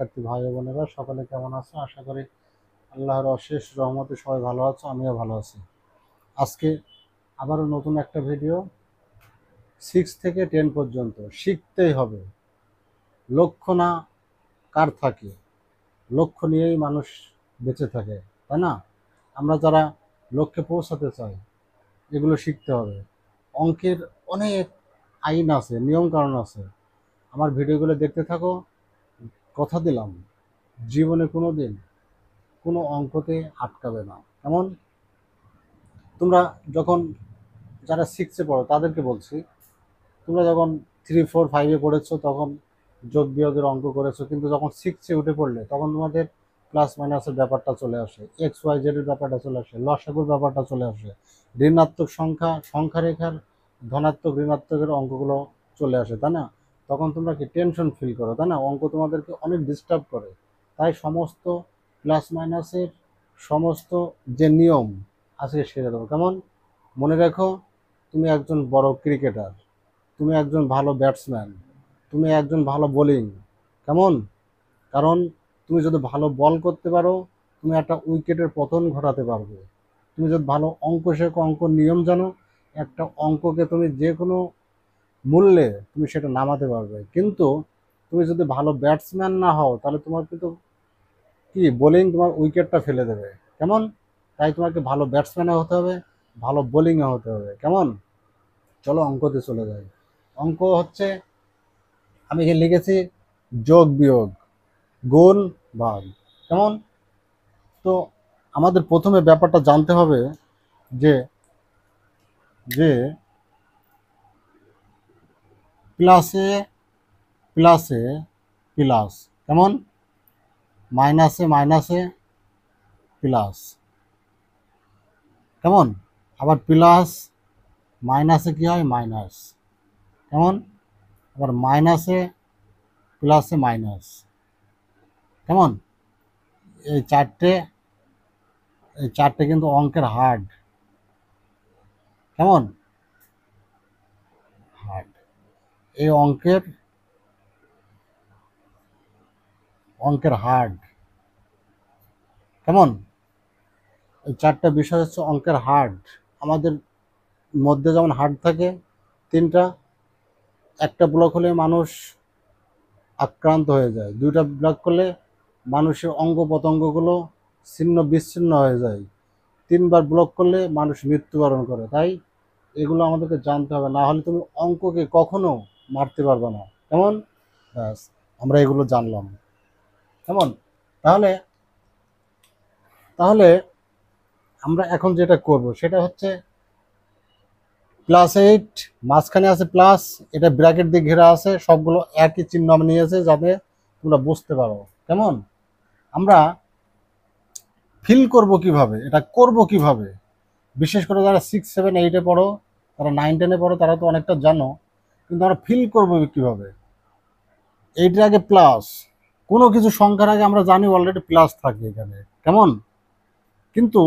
শিক্ষার্থী ভাই ও বোনেরা সকলে কেমন আছো? আশা করি আল্লাহর অশেষ রহমতে সবাই ভালো আছো, আমিও ভালো আছি। আজকে আবারও নতুন একটা ভিডিও। 6 থেকে 10 পর্যন্ত শিখতেই হবে। লক্ষ্য না কার থাকে? লক্ষ্য নিয়েই মানুষ বেঁচে থাকে, তাই না? আমরা যারা লক্ষ্যে পৌঁছাতে চাই, এগুলো শিখতে হবে। অঙ্কের অনেক আইন আছে, নিয়ম কানুন আছে। আমার ভিডিওগুলো দেখতে থাকো। কথা দিলাম, জীবনে কোনো দিন কোনো অঙ্কতে আটকাবে না। এমন তোমরা যখন যারা 6-এ পড়ো তাদেরকে বলছি, তোমরা যখন 3, 4, 5-এ পড়েছো তখন যোগ বিয়োগের অঙ্ক করেছো, কিন্তু যখন 6-এ উঠে পড়লে তখন তোমাদের প্লাস মাইনাসের ব্যাপারটা চলে আসে, XYZ-এর ব্যাপারটা চলে আসে, লসাগুর ব্যাপারটা চলে আসে, ঋণাত্মক সংখ্যা রেখার ধনাত্মক ঋণাত্মকের অঙ্কগুলো চলে আসে, তাই না? তখন তোমরা কি টেনশন ফিল করো, তাই না? অঙ্ক তোমাদেরকে অনেক ডিস্টার্ব করে। তাই সমস্ত প্লাস মাইনাসের সমস্ত যে নিয়ম আজকে সেরে দেবো। কেমন? মনে রেখো, তুমি একজন বড় ক্রিকেটার, তুমি একজন ভালো ব্যাটসম্যান, তুমি একজন ভালো বোলিং। কেমন? কারণ তুমি যদি ভালো বল করতে পারো, তুমি একটা উইকেটের পতন ঘটাতে পারবে। তুমি যদি ভালো অঙ্ক শেখো, অঙ্ক নিয়ম জানো, একটা অঙ্ককে তুমি যে কোনো মূল্যে তুমি সেটা নামাতে পারবে। কিন্তু তুমি যদি ভালো ব্যাটসম্যান না হও, তাহলে তোমার কিন্তু কি বোলিং তোমার উইকেটটা ফেলে দেবে। কেমন? তাই তোমাকে ভালো ব্যাটসম্যানও হতে হবে, ভালো বোলিংও হতে হবে। কেমন? চলো অঙ্কতে চলে যাই। অঙ্ক হচ্ছে, আমি এখানে লিখেছি যোগ বিয়োগ, গুণ ভাগ। কেমন? তো আমাদের প্রথমে ব্যাপারটা জানতে হবে যে যে প্লাসে প্লাসে প্লাস, কেমন? মাইনাসে মাইনাসে প্লাস, কেমন? আবার প্লাস মাইনাসে কি হয়? মাইনাস, কেমন? আবার মাইনাসে প্লাসে মাইনাস, কেমন? এই চারটে কিন্তু অঙ্কের হার্ড। কেমন? হার্ড। এই অঙ্কের হার্ড। কেমন? এই চারটা বিষয় হচ্ছে অঙ্কের হার্ড। আমাদের মধ্যে যেমন হার্ড থাকে তিনটা, একটা ব্লক হলে মানুষ আক্রান্ত হয়ে যায়, দুইটা ব্লক করলে মানুষের অঙ্গ প্রত্যঙ্গগুলো ছিন্ন বিচ্ছিন্ন হয়ে যায়, তিনবার ব্লক করলে মানুষ মৃত্যুবরণ করে। তাই এগুলো আমাদেরকে জানতে হবে, না হলে তুমি অঙ্ককে কখনো মারতে পারবে না। কেমন? ব্যাস, আমরা এগুলো জানলাম। কেমন? তাহলে তাহলে আমরা এখন যেটা করব সেটা হচ্ছে +8, মাঝখানে আছে প্লাস, এটা ব্র্যাকেট দিয়ে ঘেরা আছে, সবগুলো একই চিহ্ন আমি নিয়েছে যাতে তোমরা বুঝতে পারো। কেমন? আমরা ফিল করব কিভাবে, এটা করব কিভাবে? বিশেষ করে যারা 6, 7, 8-এ পড়ো, তারা 9, 10-এ পড়ো, তারা তো অনেকটা জানো, কিন্তু আমরা ফিল করবো কিভাবে? এইটার আগে প্লাস, কোনো কিছু সংখ্যার আগে আমরা জানি অলরেডি প্লাস থাকে এখানে। কেমন? কিন্তু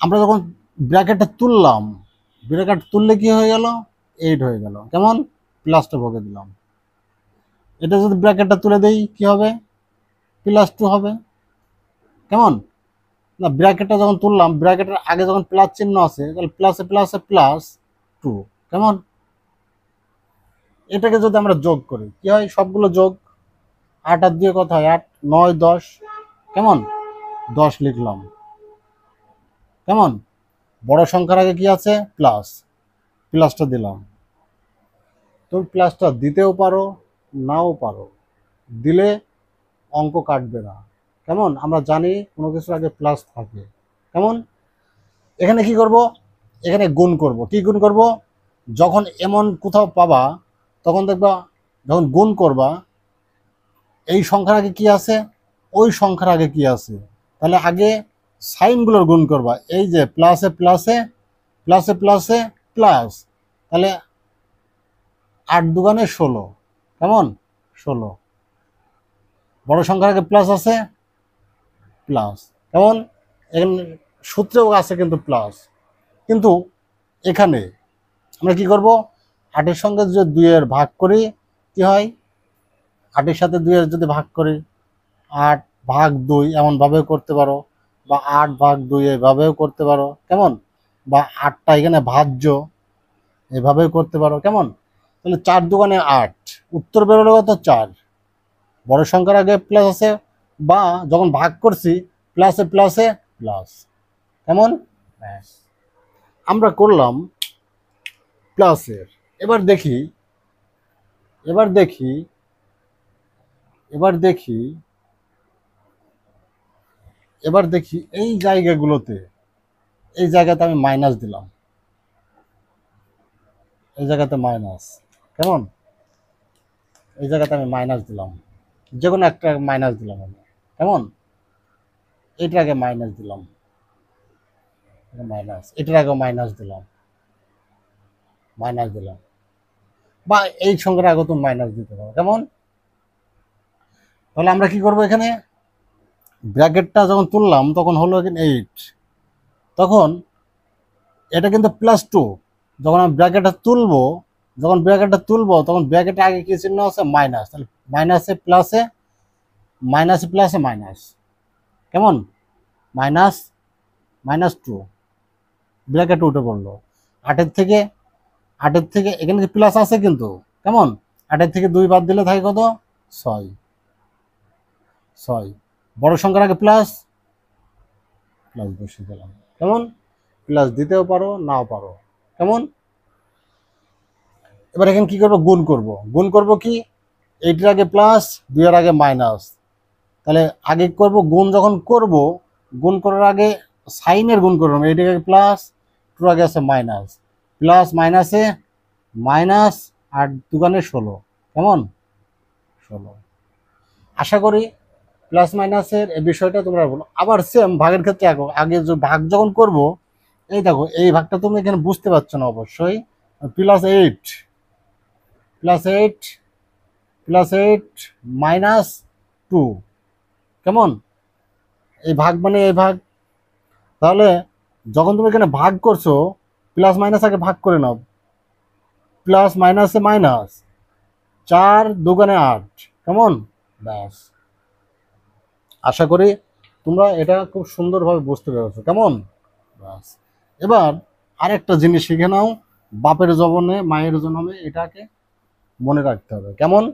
আমরা যখন ব্র্যাকেটটা তুললাম, ব্র্যাকেট তুললে কি হয়ে গেল? 8 হয়ে গেল। কেমন? প্লাসটা ভোগে দিলাম। এটা যদি ব্র্যাকেটটা তুলে দেই কি হবে? +2 হবে। কেমন? না, ব্র্যাকেটটা যখন তুললাম, ব্র্যাকেটের আগে যখন প্লাস চিহ্ন আছে, তাহলে প্লাসে প্লাসে +2। কেমন? এটাকে যদি আমরা যোগ করি কি হয়? সবগুলো যোগ, 8 আর দিয়ে কত হয়? 8, 9, 10। কেমন? 10 লিখলাম। কেমন? বড় সংখ্যার আগে কি আছে? প্লাস, প্লাসটা দিলাম। তুমি প্লাসটা দিতেও পারো, নাও পারো, দিলে অঙ্ক কাটবে না। কেমন? আমরা জানি কোনো কিছুর আগে প্লাস থাকে। কেমন? এখানে কি করব? এখানে গুণ করব। কি গুণ করব? যখন এমন কোথাও পাবা, তখন দেখবা যখন গুণ করবা, এই সংখ্যার আগে কি আছে, ওই সংখ্যার আগে কি আছে, তাহলে আগে সাইনগুলোর গুণ করবা। এই যে প্লাসে প্লাসে প্লাসে প্লাসে প্লাস, তাহলে 8 দুগুণে 16। কেমন? 16। বড় সংখ্যার আগে প্লাস আছে, প্লাস। কেমন? এখানে সূত্রেও আছে কিন্তু প্লাস, কিন্তু এখানে আমরা কি করব? 8-এর সঙ্গে যে 2-এর ভাগ করি কি হয়? 8-এর সাথে 2 এর যদি ভাগ করি 8/2 এমনভাবেও করতে পারো, বা 8/2 এভাবেও করতে পারো, কেমন? বা 8টা এখানে ভাজ্য, এভাবেও করতে পারো, কেমন? তাহলে 4 দুগুণে 8, উত্তর বেরোলো কত? 4। বড় সংখ্যার আগে প্লাস আছে, বা যখন ভাগ করছি প্লাসে প্লাসে প্লাস, কেমন? ব্যাস, আমরা করলাম প্লাসের। এবার দেখি এবার দেখি এবার দেখি এবার দেখি এই জায়গাগুলোতে, এই জায়গাতে আমি মাইনাস দিলাম, এই জায়গাতে মাইনাস, কেমন? এই জায়গাতে আমি মাইনাস দিলাম, যে কোনো একটা মাইনাস দিলাম আমি, কেমন? এটার আগে মাইনাস দিলাম, মাইনাস, এটার আগে মাইনাস দিলাম, মাইনাস দিলাম, বা এই সংখ্যার আগে তুমি মাইনাস দিতে পারো, কেমন? তাহলে আমরা কি করব? এখানে ব্র্যাকেটটা যখন তুললাম তখন হলো এখানে 8, তখন এটা কিন্তু +2। যখন আমি ব্র্যাকেটটা তুলবো তখন ব্র্যাকেটের আগে কি চিহ্ন আছে? মাইনাস। তাহলে মাইনাসে প্লাসে, মাইনাসে প্লাসে মাইনাস, কেমন? মাইনাস, -2, ব্র্যাকেট উঠে পড়লো। 8-এর থেকে এখানে যে প্লাস আছে কিন্তু, কেমন? 8-এর থেকে 2 বাদ দিলে থাকে কত? 6। বড় সংখ্যার আগে প্লাস বসিয়ে দিলাম, কেমন? প্লাস দিতেও পারো, নাও পারো, কেমন? এবার এখানে কি করবো? গুণ করব কি? 8-এর আগে প্লাস, 2 এর আগে মাইনাস। তাহলে আগে করব গুণ, যখন করব গুণ করার আগে সাইনের গুণ করব, 8-এর আগে প্লাস, 2 আগে আছে মাইনাস, প্লাস মাইনাসে মাইনাস, 8 দুগুণে 16, কেমন? 16। আশা করি প্লাস মাইনাসের এই বিষয়টা তোমরা বলো। আবার সেম ভাগের ক্ষেত্রে আগে যে ভাগ যখন করব, এই দেখো এই ভাগটা তুমি এখানে বুঝতে পারছো না অবশ্যই। +8 -2, কেমন? এই ভাগ মানে এই ভাগ। তাহলে যখন তুমি এখানে ভাগ করছো, প্লাস মাইনাস আগে ভাগ করে নাও, প্লাস মাইনাসে মাইনাস, 4 দুগুণে 8, কেমন? ব্যাস, আশা করি তোমরা এটা খুব সুন্দরভাবে বুঝতে পেরেছো, কেমন? ব্যাস, এবার আরেকটা জিনিস শিখে নাও, বাপের জবনে মায়ের জন্মে, এটাকে মনে রাখতে হবে, কেমন?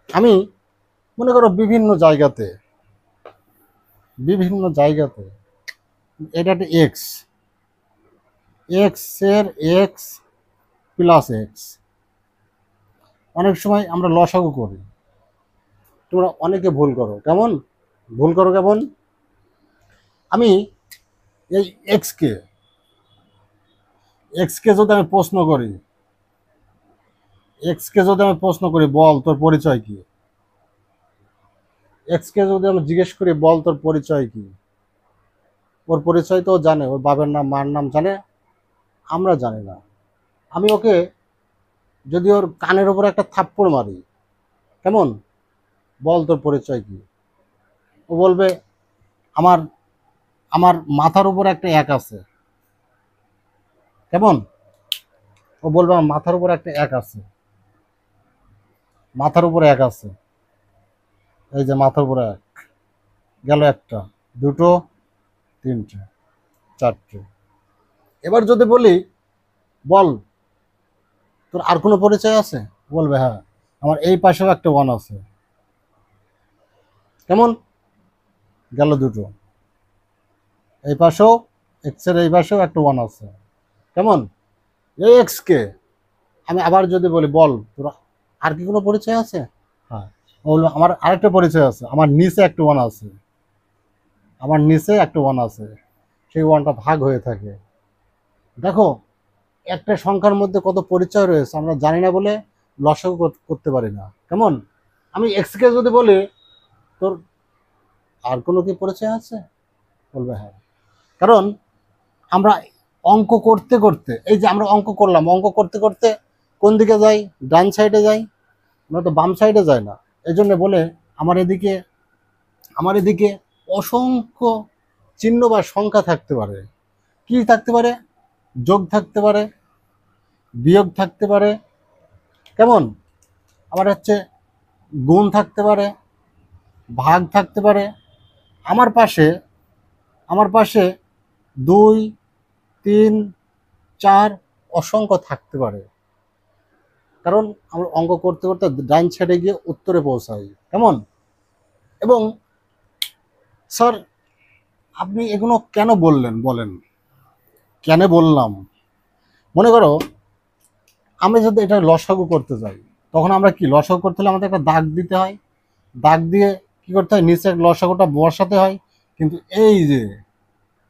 আমি মনে করো বিভিন্ন জায়গাতে এটা একটা এক্স, এর এক্স প্লাস এক্স। অনেক সময় আমরা লসাগু করি, তোমরা অনেকে ভুল করো, কেমন? কেমন? আমি এই এক্সকে যদি আমি প্রশ্ন করি, বল তোর পরিচয় কি? এক্সকে যদি আমি জিজ্ঞেস করি, বল তোর পরিচয় কি, ওর পরিচয় তো জানে, ওর বাবার নাম মার নাম জানে, আমরা জানি না। আমি ওকে যদি ওর কানের উপর একটা থাপ্পড় মারি, কেমন? বল তোর পরিচয় কি? ও বলবে আমার আমার মাথার উপর একটা 1 আছে, কেমন? ও বলবে আমার মাথার উপর একটা 1 আছে, মাথার উপর 1 আছে, এই যে মাথার উপর 1 গেল, একটা, দুটো, তিনটে, চারটে। এবার যদি বলি বল তোর আর কোনো পরিচয় আছে, বলবে হ্যাঁ, আমার এই পাশেও একটা 1 আছে, কেমন? গেল দুটো, এই পাশেও, এক্স এর এই পাশেও একটা 1 আছে, কেমন? এই এক্স কে আমি আবার যদি বলি বল তোর আর কি কোনো পরিচয় আছে, হ্যাঁ, বলবো আমার আরেকটা পরিচয় আছে, আমার নিচে একটা 1 আছে, সেই 1টা ভাগ হয়ে থাকে। দেখো একটা সংখ্যার মধ্যে কত পরিচয় রয়েছে আমরা জানি না বলে লসাগু করতে পারি না, কেমন? আমি এক্স কে যদি বলি তোর আর কোনো কি পরিচয় আছে, বলবে হ্যাঁ। কারণ আমরা অঙ্ক করতে করতে, এই যে আমরা অঙ্ক করলাম, অঙ্ক করতে করতে কোন দিকে যাই? ডান সাইডে যাই, আমরা তো বাম সাইডে যাই না। এই জন্য বলে আমার এদিকে অসংখ্য চিহ্ন বা সংখ্যা থাকতে পারে। কি থাকতে পারে? যোগ থাকতে পারে, বিয়োগ থাকতে পারে, কেমন? আবার হচ্ছে গুণ থাকতে পারে, ভাগ থাকতে পারে। আমার পাশে আমার পাশে 2, 3, 4 অসংখ্য থাকতে পারে। কারণ আমরা অঙ্ক করতে করতে ডাইন সাইডে গিয়ে উত্তরে পৌঁছাই। কেমন? এবং স্যার আপনি এগুলো কেন বললেন বলেন? কেন বললাম? মনে করো আমি যদি এটা লসাগু করতে যাই, তখন আমরা কি লসাগু করতে হলে আমাদের একটা দাগ দিতে হয়। দাগ দিয়ে কি করতে হয়, নিচে লসাগুটা বসাতে হয়। কিন্তু এই যে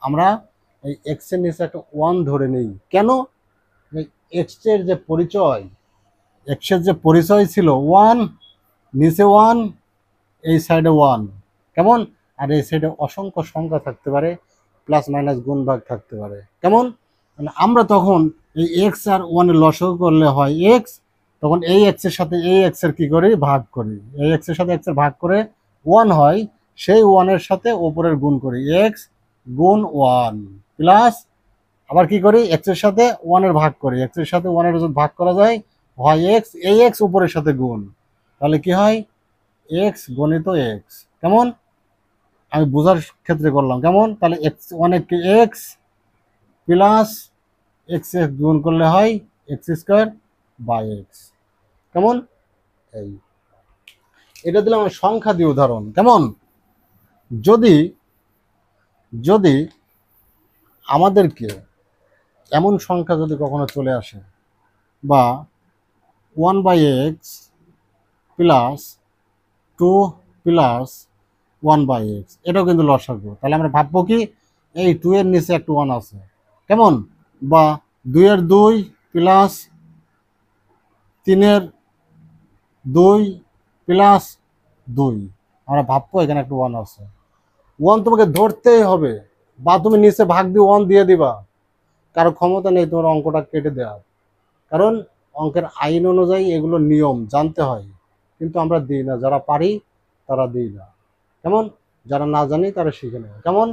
আমরা এই এক্স এর নিচে একটা 1 ধরে নেই কেন? এক্স এর যে পরিচয়, এক্স এর যে পরিচয় ছিল 1, নিচে 1, এই সাইডে 1। কেমন? আর এই সাইডে অসংখ্য সংখ্যা থাকতে পারে, প্লাস মাইনাস গুণ ভাগ থাকতে পারে। কেমন? মানে আমরা তখন এই এক্স আর 1 এর লসাগু করলে হয় এক্স, তখন এই এক্স এর সাথে এই এক্স এর কি করি, ভাগ করি। এই এক্স এর সাথে এক্স এর ভাগ করে 1 হয়, সেই 1 এর সাথে ওপরের গুণ করি, এক্স গুণ 1 প্লাস আবার কি করি, এক্স এর সাথে 1 এর ভাগ করি। এক্স এর সাথে 1 এর যদি ভাগ করা যায় হয় এক্স, এই এক্স উপরের সাথে গুণ, তাহলে কি হয়, এক্স গণিত এক্স। কেমন? আমি বোঝার ক্ষেত্রে করলাম। কেমন? তাহলে এক্স অনেককে এক্স প্লাস এক্স এক্স গুণ করলে হয় এক্স স্কোয়ার বাই এক্স। কেমন? এই এটা দিলাম আমি সংখ্যা দিয়ে উদাহরণ। কেমন? যদি যদি আমাদেরকে এমন সংখ্যা যদি কখনো চলে আসে, বা 1/x প্লাস 2 প্লাস 1/x, এটাও কিন্তু লসাগু। তাহলে আমরা ভাববো কি, এই 2 এর নিচে একটা 1 আছে। কেমন? বা 2 এর 2 প্লাস 3 এর 2 প্লাস 2, আমরা ভাববো এখানে একটা 1 আছে। 1 তোমাকে ধরতেই হবে, বা তুমি নিচে ভাগ দিয়ে 1 দিয়ে দিবা। কারো ক্ষমতা নেই তোমার অঙ্কটা কেটে দেওয়ার। কারণ অঙ্কের আইন অনুযায়ী এগুলো নিয়ম জানতে হয়, কিন্তু আমরা দিই না। যারা পারি তারা দিই না। কেমন? যারা না জানি তারা শিখে নেয়। কেমন?